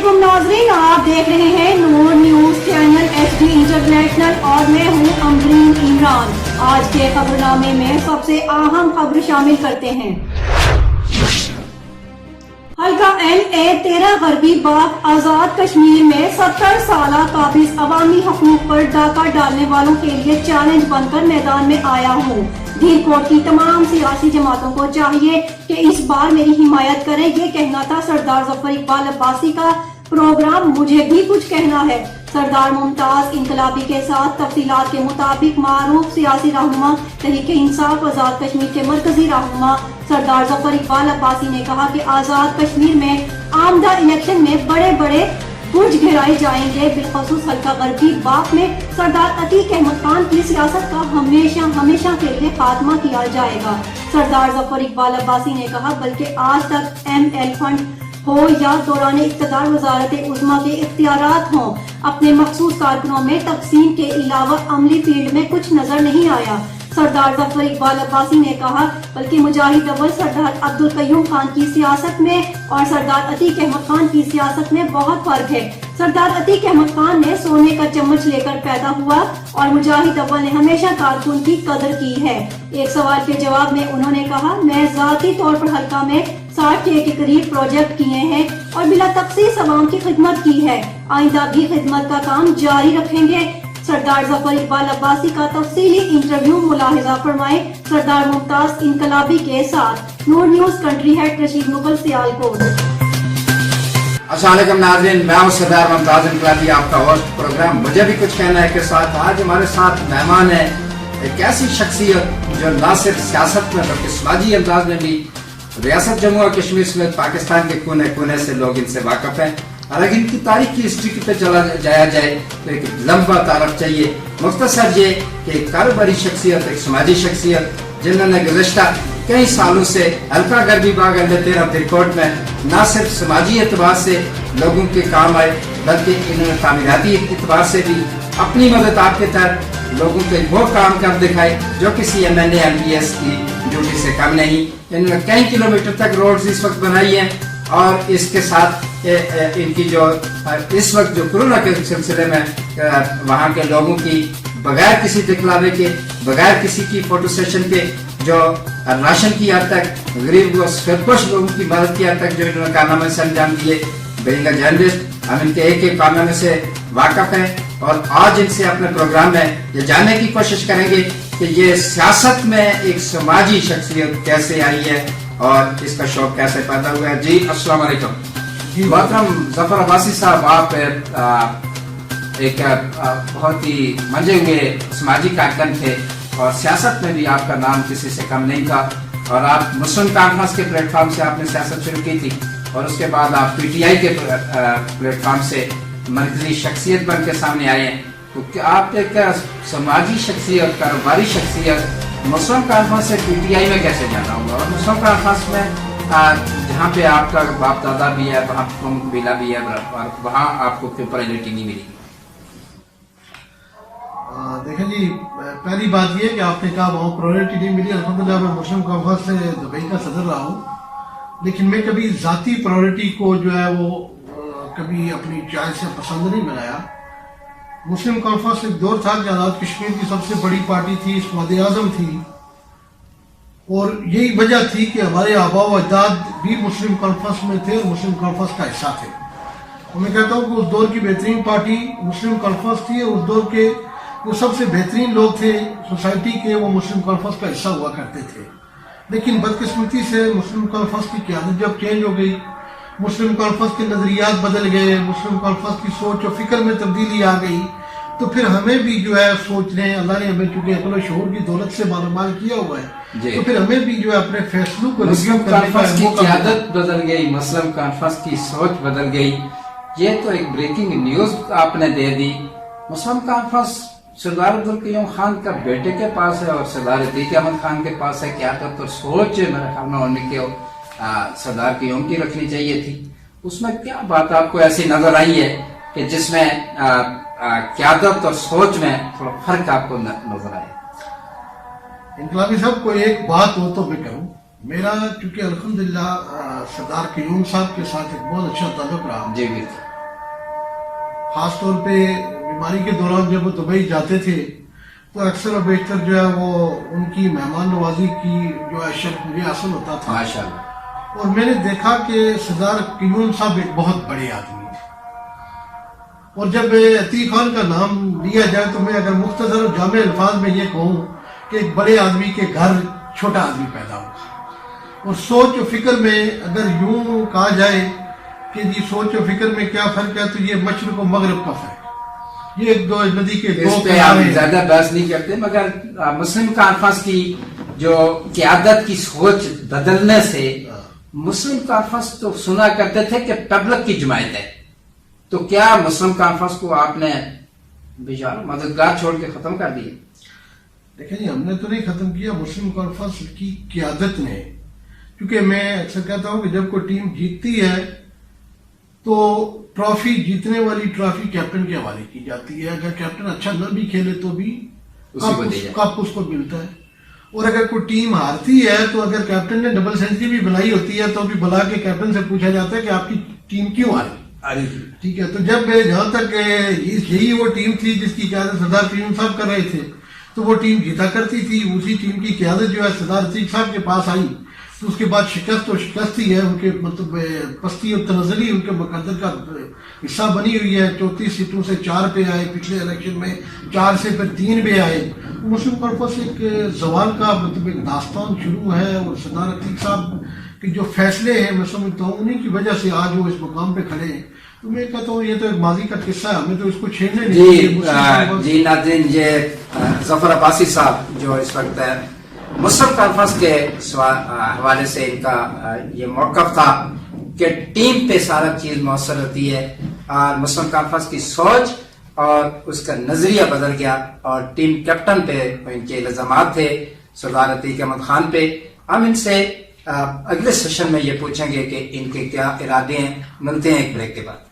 वालेकुम नाजरीन, आप देख रहे हैं नूर न्यूज चैनल HD इंटरनेशनल और मैं हूं अमरीन इमरान। आज के खबरनामे में सबसे अहम खबर शामिल करते हैं। हल्का NA 13 गरबी बाग आजाद कश्मीर में 70 साल काबिज अवामी हकूक पर डाका डालने वालों के लिए चैलेंज बनकर मैदान में आया हूँ। धीर कोट की तमाम सियासी जमातों को चाहिए कि इस बार मेरी हिमायत करें। ये कहना था सरदार जफर इकबाल अब्बासी का प्रोग्राम, मुझे भी कुछ कहना है। सरदार मुमताज इनकलाबी के साथ तफसीलात के मुताबिक मारूफ सियासी रहनुमा तहरीक इंसाफ आजाद कश्मीर के मरकजी रहनुमा सरदार जफर इकबाल अब्बासी ने कहा कि आजाद कश्मीर में आमदा इलेक्शन में बड़े बड़े बुर्ज गिराए जाएंगे। बिलखसूस हल्का गरबी बाग में सरदार अतीक अहमद खान की सियासत का हमेशा के लिए खात्मा किया जाएगा। सरदार जफर इकबाल अब्बासी ने कहा बल्कि आज तक ML फंड हो या दौरान इक़्तिदार वज़ारत उज़्मा के इख्तियारात हों, अपने मखसूस कारकुनों में तक़सीम के अलावा अमली फील्ड में कुछ नजर नहीं आया। सरदार जफर इकबाल अब्बासी ने कहा बल्कि मुजाहिद अव्वल सरदार अब्दुल कयूम खान की सियासत में और सरदार अतीक अहमद खान की सियासत में बहुत फर्क है। सरदार अतीक अहमद खान ने सोने का चम्मच लेकर पैदा हुआ और मुजाहिद अव्वल ने हमेशा कारकुन की कदर की है। एक सवाल के जवाब में उन्होंने कहा मैं ज़ाती तौर पर हल्का में 60 के करीब प्रोजेक्ट किए हैं और बिला तखसीस अवाम की खिदमत की है। आइंदा भी खिदमत का काम जारी रखेंगे। सरदार जफर इकबाल अब्बासी का तफसीली इंटरव्यू मुलाहिजा फरमाए सरदार मुमताज इनकलाबी के साथ। Noor news country head Rashid Mughal Sialkot. अस्सलाम वालेकुम नाज़रीन, मैं हूं सरदार मुमताज इनकलाबी, आपका होस्ट प्रोग्राम मुझे भी कुछ कहना है के साथ। आज हमारे साथ मेहमान है एक ऐसी शख्सियत जो न सिर्फ सियासत में बल्कि समाजी अंदाज में भी रियासत जम्मू और कश्मीर समेत पाकिस्तान के कोने कोने से लोग इनसे वाकफ हैं। और अगर इनकी तारीख की हिस्ट्री पे चला जाया जाए तो एक लंबा तारफ चाहिए। मुख्तसर ये कि एक कारोबारी शख्सियत, एक समाजी शख्सियत जिन्होंने गुज़श्ता कई सालों से हल्का गरबी बाग अंडर 13 रिकॉर्ड में न सिर्फ समाजी एतबार से लोगों के काम आए बल्कि इन्होंने तामीराती एतबार से भी अपनी मदद आपके तहत लोगों के वो काम कर दिखाए जो किसी MNA MPS की ड्यूटी से कम नहीं। इन्होंने कई किलोमीटर तक रोड्स इस वक्त बनाई हैं और इसके साथ इनकी जो इस वक्त जो कोरोना के सिलसिले में वहाँ के लोगों की बगैर किसी दिखलावे के, बगैर किसी की फोटो सेशन के जो राशन की हद तक गरीब व सरपश लोगों की मदद की हद तक जो इन्होंने कारनामे से अंजाम दिए, बीइंग अ जर्नलिस्ट हम इनके एक कारनामे से वाकफ हैं और आज इनसे अपने प्रोग्राम में ये जानने की कोशिश करेंगे कि ये सियासत में एक समाजी शख्सियत कैसे आई है और इसका शौक कैसे पैदा हुआ है। जी अस्सलाम वालेकुम। मोहतरम जफर अब्बासी साहब, आप एक बहुत ही मंजे हुए समाजी कारकुन थे और सियासत में भी आपका नाम किसी से कम नहीं था और आप मुस्लिम कॉन्फ्रेंस के प्लेटफॉर्म से आपने सियासत शुरू की थी और उसके बाद आप PTI के प्लेटफॉर्म से मरकजी शख्सियत बन के सामने आए हैं। तो आप एक समाजी शख्सियत, कारोबारी शख्सियत मुस्लिम कॉन्फ्रेंस से PTI में कैसे जाना होगा और मुस्लिम कॉन्फ्रेंस में जहाँ पे आपका बाप दादा भी है, वहाँ कबीला भी है और वहाँ आपको क्यों प्रायोरिटी नहीं मिली? देखिए जी, पहली बात ये कि आपने कहा वहाँ प्रायोरिटी नहीं मिली। अल्हम्दुलिल्लाह मैं मुस्लिम कॉन्फ्रेंस से दुबई का सदर रहा हूँ, लेकिन मैं कभी ज़ाती प्रायोरिटी को जो है वो कभी अपनी चॉइस से पसंद नहीं बनाया। मुस्लिम कॉन्फ्रेंस एक दौर था कि आज़ाद कश्मीर की सबसे बड़ी पार्टी थी, वज़ीर आज़म थी और यही वजह थी कि हमारे आबा व अजदाद भी मुस्लिम कॉन्फ्रेंस में थे और मुस्लिम कॉन्फ्रेंस का हिस्सा थे। और मैं कहता हूँ कि उस दौर की बेहतरीन पार्टी मुस्लिम कॉन्फ्रेंस थी और उस दौर के जो सबसे बेहतरीन लोग थे सोसाइटी के, वो मुस्लिम कॉन्फ्रेंस का हिस्सा हुआ करते थे। लेकिन बदकिस्मती से मुस्लिम कॉन्फ्रेंस की क़यादत जब चेंज हो गई, मुस्लिम कॉन्फ्रेंस के नज़रियात बदल गए, मुस्लिम कॉन्फ्रेंस की सोच और फिक्र में तब्दीली आ गई, तो फिर हमें भी जो है सोचने, अल्लाह ने हमें चूंकि अक़ल शऊर की दौलत से मालामाल किया हुआ है, तो फिर हमें भी जो है अपने फैसलों को मुस्लिम कॉन्फ्रेंस की क़यादत बदल गई, मुस्लिम कॉन्फ्रेंस की सोच बदल गई। ये तो एक ब्रेकिंग न्यूज आपने दे दी। मुस्लिम कॉन्फ्रेंस सरदार अब्दुल कयूम खान का बेटे के पास है और सरदार अतीक अहमद खान के पास है। क़यादत तो सोच मेरे ख्याल में उनके सरदार कयूम की रखनी चाहिए थी। उसमें क्या बात आपको ऐसी नजर आई है कि जिसमें क़यादत और सोच में थोड़ा फर्क आपको नजर आया? इनकलाबी साहब को एक बात हो तो मैं कहूँ, मेरा चूंकि अल्हम्दुलिल्लाह सरदार कयूम साहब के साथ एक बहुत अच्छा ताल्लुक रहा जी बिल्कुल। خاص طور پہ بیماری کے دوران جب وہ دبئی جاتے تھے تو اکثر و بیشتر جو ہے وہ ان کی مہمان نوازی کی جو ہے شرف مجھے حاصل ہوتا تھا. ماشاءاللہ. اور میں نے دیکھا کہ سردار قیوم صاحب ایک بہت بڑے آدمی ہیں. اور جب عتیق خان کا نام لیا جائے تو میں اگر مختصر و جامع الفاظ میں یہ کہوں کہ ایک بڑے آدمی کے گھر چھوٹا آدمی پیدا ہوا. اور سوچ و فکر میں اگر یوں کہا جائے کہ جی سوچ و فکر میں کیا فرق ہے تو یہ مشرق و مغرب کا فرق ہے. یہ ایک دو ندی کے دو اس پہ ہم زیادہ بحث نہیں کرتے، مگر مسلم کانفرنس کی جو قیادت کی سوچ بدلنے سے مسلم کانفرنس تو سنا کرتے تھے کہ پبلک کی جماعت ہے، تو کیا مسلم کانفرنس کو آپ نے بیچارہ مددگار چھوڑ کے ختم کر دیا؟ دیکھیں جی ہم نے تو نہیں ختم کیا، مسلم کانفرنس کی قیادت نے. کیونکہ میں اکثر کہتا ہوں کہ جب کوئی ٹیم جیتتی ہے تو ٹرافی، جیتنے والی ٹرافی کیپٹن کے حوالے کی جاتی ہے. اگر کیپٹن اچھا نہ بھی کھیلے تو بھی کپ اس کو ملتا ہے. اور اگر کوئی ٹیم ہارتی ہے تو اگر کیپٹن نے ڈبل سینچری بھی بنائی ہوتی ہے تو بھی بلا کے کیپٹن سے پوچھا جاتا ہے کہ آپ کی ٹیم کیوں ہاری. ٹھیک ہے، تو جب جہاں تک یہی وہ ٹیم تھی جس کی قیادت سردار قیوم صاحب کر رہے تھے تو وہ ٹیم جیتا کرتی تھی. اسی ٹیم کی قیادت جو ہے سردار عتیق صاحب کے پاس آئی تو اس کے بعد شکست ہی ہے. ان کے مطلب پستی اور تنزلی ان کے مقدر کا حصہ بنی ہوئی ہے. 34 سیٹوں سے 4 پہ آئے، پچھلے الیکشن میں 4 سے پھر 3 پہ آئے. مسلم کانفرنس ایک زوال کا مطلب ایک داستان شروع ہے. اور سردار عتیق صاحب کے جو فیصلے ہیں میں سمجھتا ہوں انہیں کی وجہ سے آج وہ اس مقام پہ کھڑے ہیں. تو میں کہتا ہوں یہ تو ایک ماضی کا قصہ ہے، ہمیں تو اس کو چھیڑنے نہیں چاہیے. جی ناظرین، یہ ظفر عباسی صاحب جو اس وقت مسلم کانفرنس کے حوالے سے ان کا یہ موقف تھا کہ ٹیم پہ سارا چیز مؤثر ہوتی ہے، اور مسلم کانفرنس کی سوچ اور اس کا نظریہ بدل گیا، اور ٹیم کیپٹن پہ ان کے الزامات تھے سردار عتیق احمد خان پہ. ہم ان سے اگلے سیشن میں یہ پوچھیں گے کہ ان کے کیا ارادے ہیں. ملتے ہیں ایک بریک کے بعد.